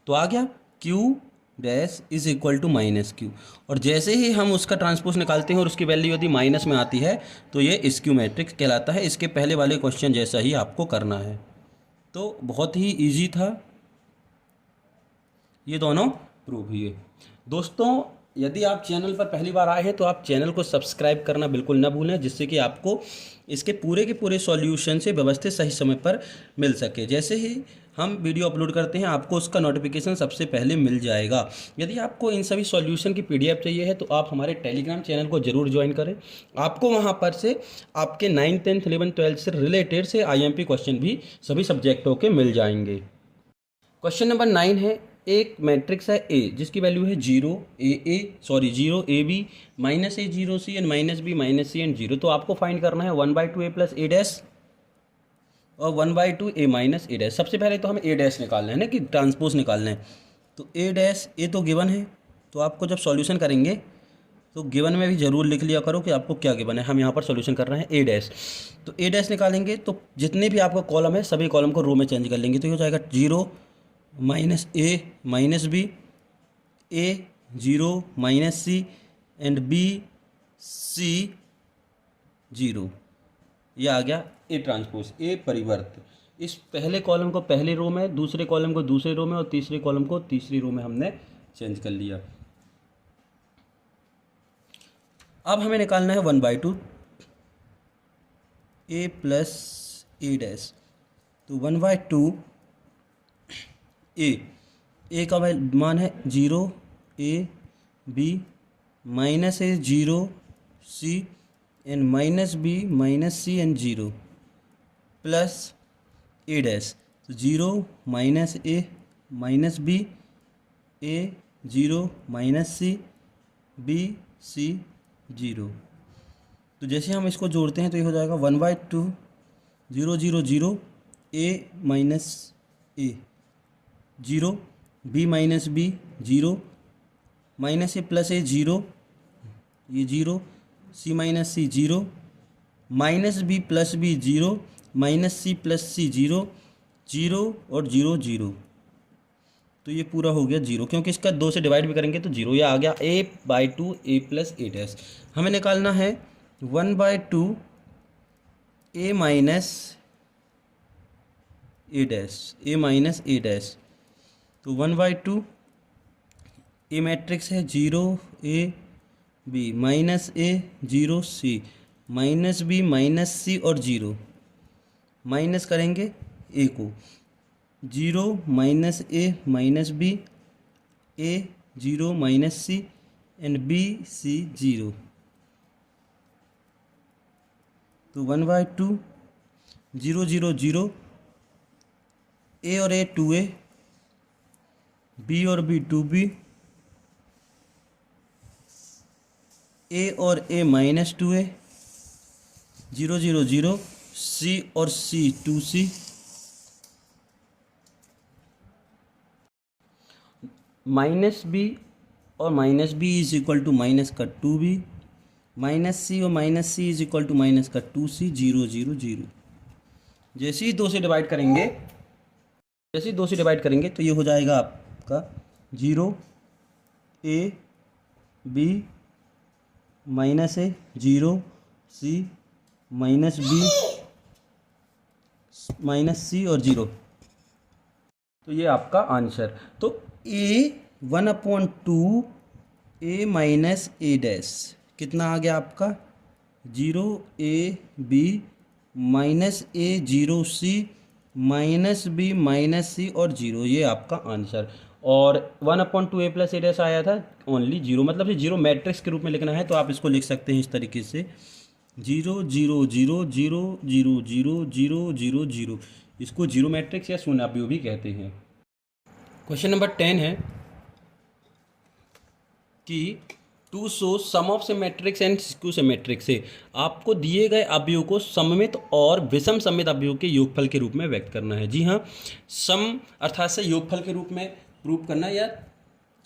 S1: तो आ गया Q dash is equal to minus Q. और जैसे ही हम उसका ट्रांसपोज निकालते हैं और उसकी वैल्यू यदि माइनस में आती है तो ये स्क्यू मैट्रिक्स कहलाता है। इसके पहले वाले क्वेश्चन जैसा ही आपको करना है। तो बहुत ही इजी था, ये दोनों प्रूव हुए। दोस्तों यदि आप चैनल पर पहली बार आए हैं तो आप चैनल को सब्सक्राइब करना बिल्कुल ना भूलें, जिससे कि आपको इसके पूरे के पूरे सॉल्यूशन से व्यवस्थित सही समय पर मिल सके। जैसे ही हम वीडियो अपलोड करते हैं आपको उसका नोटिफिकेशन सबसे पहले मिल जाएगा। यदि आपको इन सभी सॉल्यूशन की PDF चाहिए है तो आप हमारे टेलीग्राम चैनल को ज़रूर ज्वाइन करें। आपको वहाँ पर से आपके 9th 10th 11th 12th से रिलेटेड से IMP क्वेश्चन भी सभी सब्जेक्टों के मिल जाएंगे। क्वेश्चन नंबर 9 है, एक मैट्रिक्स है ए जिसकी वैल्यू है 0 0 AB -A 0 C and -B -C and 0। तो आपको फाइंड करना है 1/2 A प्लस A डैश और 1/2 A माइनस A डैश। सबसे पहले तो हमें A डैश निकालना है ना, कि ट्रांसपोज निकालना है। तो A डैश A तो गिवन है, तो आपको जब सॉल्यूशन करेंगे तो गिवन में भी ज़रूर लिख लिया करो कि आपको क्या गिवन है। हम यहाँ पर सॉल्यूशन कर रहे हैं A डैश। तो A डैश निकालेंगे तो जितने भी आपका कॉलम है सभी कॉलम को रो में चेंज कर लेंगे। तो ये हो जाएगा 0 -A -B A 0 -C and B C 0। ये आ गया ए ट्रांसपोज, ए परिवर्त। इस पहले कॉलम को पहले रो में, दूसरे कॉलम को दूसरे रो में और तीसरे कॉलम को तीसरी रो में हमने चेंज कर लिया। अब हमें निकालना है 1/2 A प्लस A डैश। तो 1/2 ए का मान है 0 A B -A 0 C and -B -C and 0 plus A dash. तो 0 -A -B A 0 -C B C 0। तो जैसे हम इसको जोड़ते हैं तो ये हो जाएगा 1/2 0 0 0 A minus A 0 B minus B 0 -A plus A 0, ये 0 C minus C 0 -B plus B 0 -C plus C 0 0 और 0 0। तो ये पूरा हो गया 0, क्योंकि इसका 2 से डिवाइड भी करेंगे तो 0। ये आ गया A/2 A plus A dash. हमें निकालना है 1/2 A minus A dash, A minus A dash. तो 1/2 ए मैट्रिक्स है 0 A B -A 0 C -B -C और 0। माइनस करेंगे A को, 0 -A -B A 0 -C and B C 0। तो 1/2 0 0 0 A और A 2A B और B 2B A और A -2A 0 0 0 C और C 2C -B और -B is equal to minus का 2B -C और -C is equal to minus का 2C 0 0 0। जैसे ही 2 से डिवाइड करेंगे, जैसे ही 2 से डिवाइड करेंगे तो ये हो जाएगा आपका 0 A B -A 0 C -B -C और 0। तो ये आपका आंसर। तो A 1/2 A minus A dash कितना आ गया आपका 0 A B -A 0 C -B -C और 0। ये आपका आंसर। और 1/2 A प्लस A डैश आया था ओनली 0, मतलब कि 0 मैट्रिक्स के रूप में लिखना है तो आप इसको लिख सकते हैं इस तरीके से 0 0 0 0 0 0 0 0 0। इसको 0 मैट्रिक्स या शून्यावयव भी कहते हैं। क्वेश्चन नंबर 10 है कि to show sum of symmetric and skew symmetric से आपको दिए गए अवयव को सममित और विषम सममित अवयव के योगफल के रूप में व्यक्त करना है। जी हाँ, सम अर्थात से योगफल के रूप में प्रूव करना या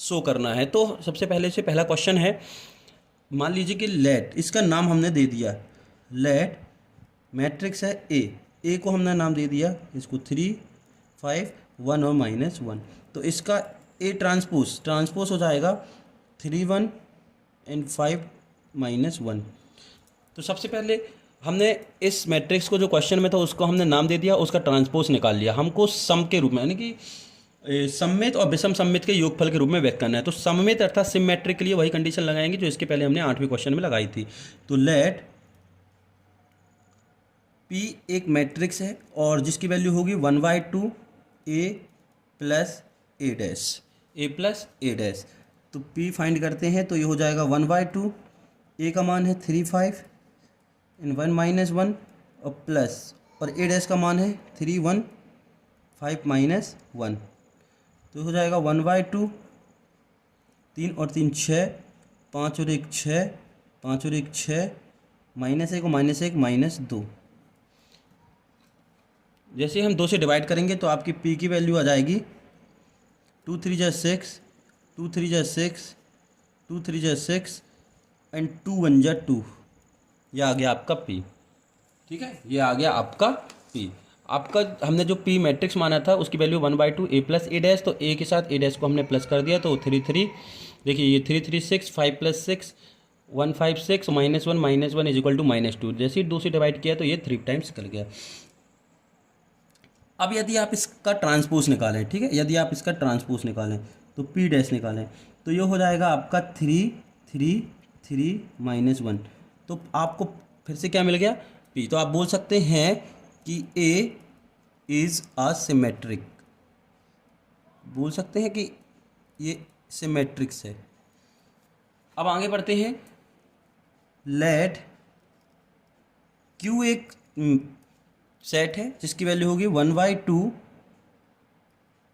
S1: शो करना है। तो सबसे पहले से पहला क्वेश्चन है, मान लीजिए कि लेट, इसका नाम हमने दे दिया, लेट मैट्रिक्स है ए को हमने नाम दे दिया, इसको 3, 5, 1 और -1। तो इसका ए ट्रांसपोज हो जाएगा 3, 1 एंड 5 -1। तो सबसे पहले हमने इस मैट्रिक्स को जो क्वेश्चन में था उसको हमने नाम दे दिया, उसका ट्रांसपोज निकाल लिया। हमको सम के रूप में यानी कि सममित और विषम सममित के योगफल के रूप में व्यक्त करना है। तो सममित अर्थात सिमेट्रिक के लिए वही कंडीशन लगाएंगे जो इसके पहले हमने 8वें क्वेश्चन में लगाई थी। तो लेट P एक मैट्रिक्स है और जिसकी वैल्यू होगी 1/2 A प्लस A डैश। तो P फाइंड करते हैं तो ये हो जाएगा 1/2, A का मान है 3, 5 इन 1 -1 और प्लस, और A डैश का मान है 3, 1, 5 -1। तो हो जाएगा 1/2, 3 और 3 6, 5 और 1 6, 5 और 1 6, -1 और -1 -2। जैसे हम 2 से डिवाइड करेंगे तो आपकी P की वैल्यू आ जाएगी 2, 3 जा 6, 2, 3 जा 6, 2, 3 जा 6 एंड 2, 1 जा 2। यह आ गया आपका P। ठीक है, ये आ गया आपका P। आपका हमने जो P मैट्रिक्स माना था उसकी value 1/2 A plus A dash, तो A के साथ A डैश को हमने प्लस कर दिया तो 3, 3। देखिए ये 3, 3 6, 5 + 6 1, 5 6 -1 इज इक्वल टू -2। जैसे ही 2 से डिवाइड किया तो ये 3 टाइम्स निकल गया। अब यदि आप इसका ट्रांसपोज निकालें, ठीक है, यदि आप इसका ट्रांसपोज निकालें तो P डैश निकालें तो ये हो जाएगा आपका 3, 3, 3 -1। तो आपको फिर से क्या मिल गया, P। तो आप बोल सकते हैं कि A इज़ अ सिमेट्रिक, बोल सकते हैं कि ये सिमेट्रिक्स है। अब आगे बढ़ते हैं, लेट Q एक सेट है जिसकी वैल्यू होगी 1/2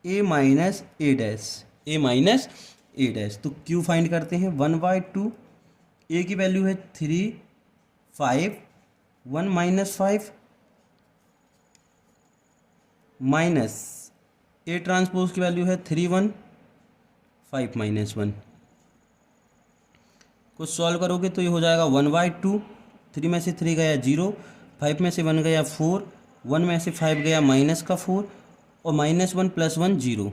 S1: A माइनस A डैश। तो Q फाइंड करते हैं, 1/2 A की वैल्यू है 3, 5, 1 -5 माइनस A ट्रांसपोज की वैल्यू है 3, 1, 5 -1। कुछ सॉल्व करोगे तो ये हो जाएगा 1/2, 3 में से 3 गया 0, 5 में से 1 गया 4, 1 में से 5 गया -4 और -1 + 1 0।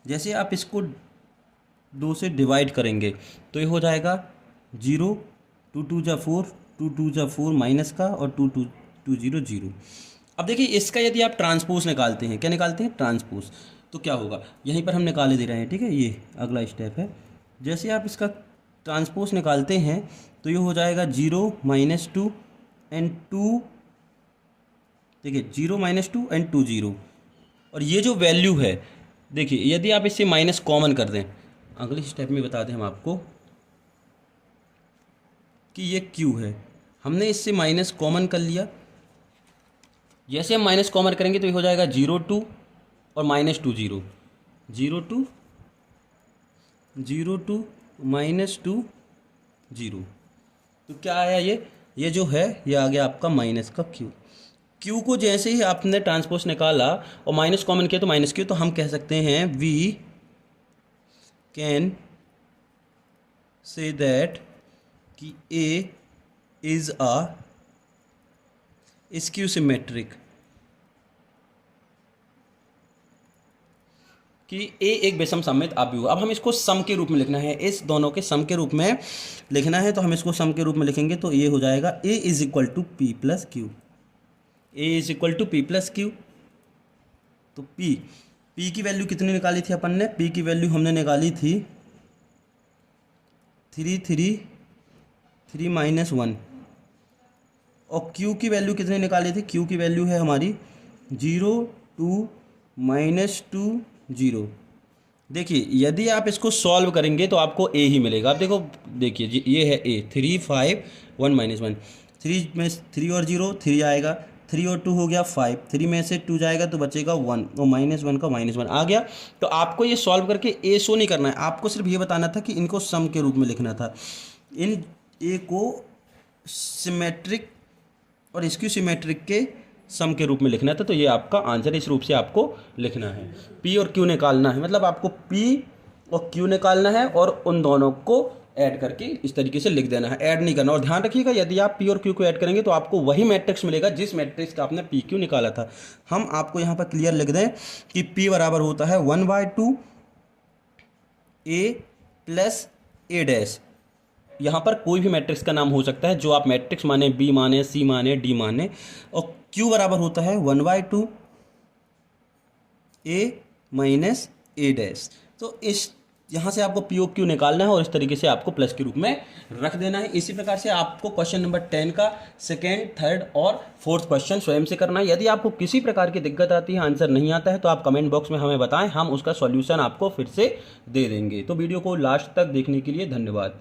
S1: जैसे आप इसको 2 से डिवाइड करेंगे तो ये हो जाएगा 0, 2, 2 जा 4, 2, 2 जा 4 माइनस का और 2, 2, 2 0 0। अब देखिए इसका यदि आप ट्रांसपोज निकालते हैं, क्या निकालते हैं, ट्रांसपोज, तो क्या होगा, यहीं पर हम निकाले दे रहे हैं। ठीक है, ये अगला स्टेप है। जैसे आप इसका ट्रांसपोज निकालते हैं तो ये हो जाएगा 0 -2 एंड 2, देखिए 0 -2 एंड 2 0। और ये जो वैल्यू है, देखिए यदि आप इससे माइनस कॉमन कर दें, अगले स्टेप में बता दें हम आपको कि ये Q है, हमने इससे माइनस कॉमन कर लिया। जैसे हम माइनस कॉमन करेंगे तो ये हो जाएगा 0, 2 और -2 0, 0, 2 0, 2 -2 0। तो क्या आया, ये जो है ये आ गया आपका माइनस का Q को जैसे ही आपने ट्रांसपोज निकाला और माइनस कॉमन किया तो -Q, तो हम कह सकते हैं वी कैन से दैट कि A is a skew symmetric, कि A एक विषम सममित अवयव। अब हम इसको सम के रूप में लिखना है, इस दोनों के सम के रूप में लिखना है, तो हम इसको सम के रूप में लिखेंगे तो ये हो जाएगा A is equal to P plus Q, A is equal to P plus Q। तो P की वैल्यू कितनी निकाली थी अपन ने, P की वैल्यू हमने निकाली थी 3, 3, 3 -1 और Q की वैल्यू कितनी निकाली थी, Q की वैल्यू है हमारी 0, 2 -2 0। देखिए यदि आप इसको सॉल्व करेंगे तो आपको A ही मिलेगा। आप देखो, देखिए ये है A, 3, 5 1 -1, 3 में 3 और 0 3 आएगा, 3 और 2 हो गया 5, 3 में से 2 जाएगा तो बचेगा 1 और -1 का -1 आ गया। तो आपको ये सॉल्व करके ए शो नहीं करना है, आपको सिर्फ ये बताना था कि इनको सम के रूप में लिखना था। इन ए को सिमेट्रिक और स्क्यू सिमेट्रिक के सम के रूप में लिखना था। तो ये आपका आंसर, इस रूप से आपको लिखना है। पी और क्यू निकालना है, मतलब आपको पी और क्यू निकालना है और उन दोनों को ऐड करके इस तरीके से लिख देना है, ऐड नहीं करना। और ध्यान रखिएगा, यदि आप पी और क्यू को ऐड करेंगे तो आपको वही मैट्रिक्स मिलेगा जिस मैट्रिक्स का आपने पी क्यू निकाला था। हम आपको यहाँ पर क्लियर लिख दें कि पी बराबर होता है 1/2 ए प्लस ए डैश। यहाँ पर कोई भी मैट्रिक्स का नाम हो सकता है जो आप मैट्रिक्स माने, बी माने, सी माने, डी माने। और क्यू बराबर होता है 1/2 ए माइनस ए डैश। तो इस यहाँ से आपको पी ओ क्यू निकालना है और इस तरीके से आपको प्लस के रूप में रख देना है। इसी प्रकार से आपको क्वेश्चन नंबर 10 का सेकेंड, थर्ड और फोर्थ क्वेश्चन स्वयं से करना है। यदि आपको किसी प्रकार की दिक्कत आती है, आंसर नहीं आता है, तो आप कमेंट बॉक्स में हमें बताएं, हम उसका सॉल्यूशन आपको फिर से दे देंगे। तो वीडियो को लास्ट तक देखने के लिए धन्यवाद।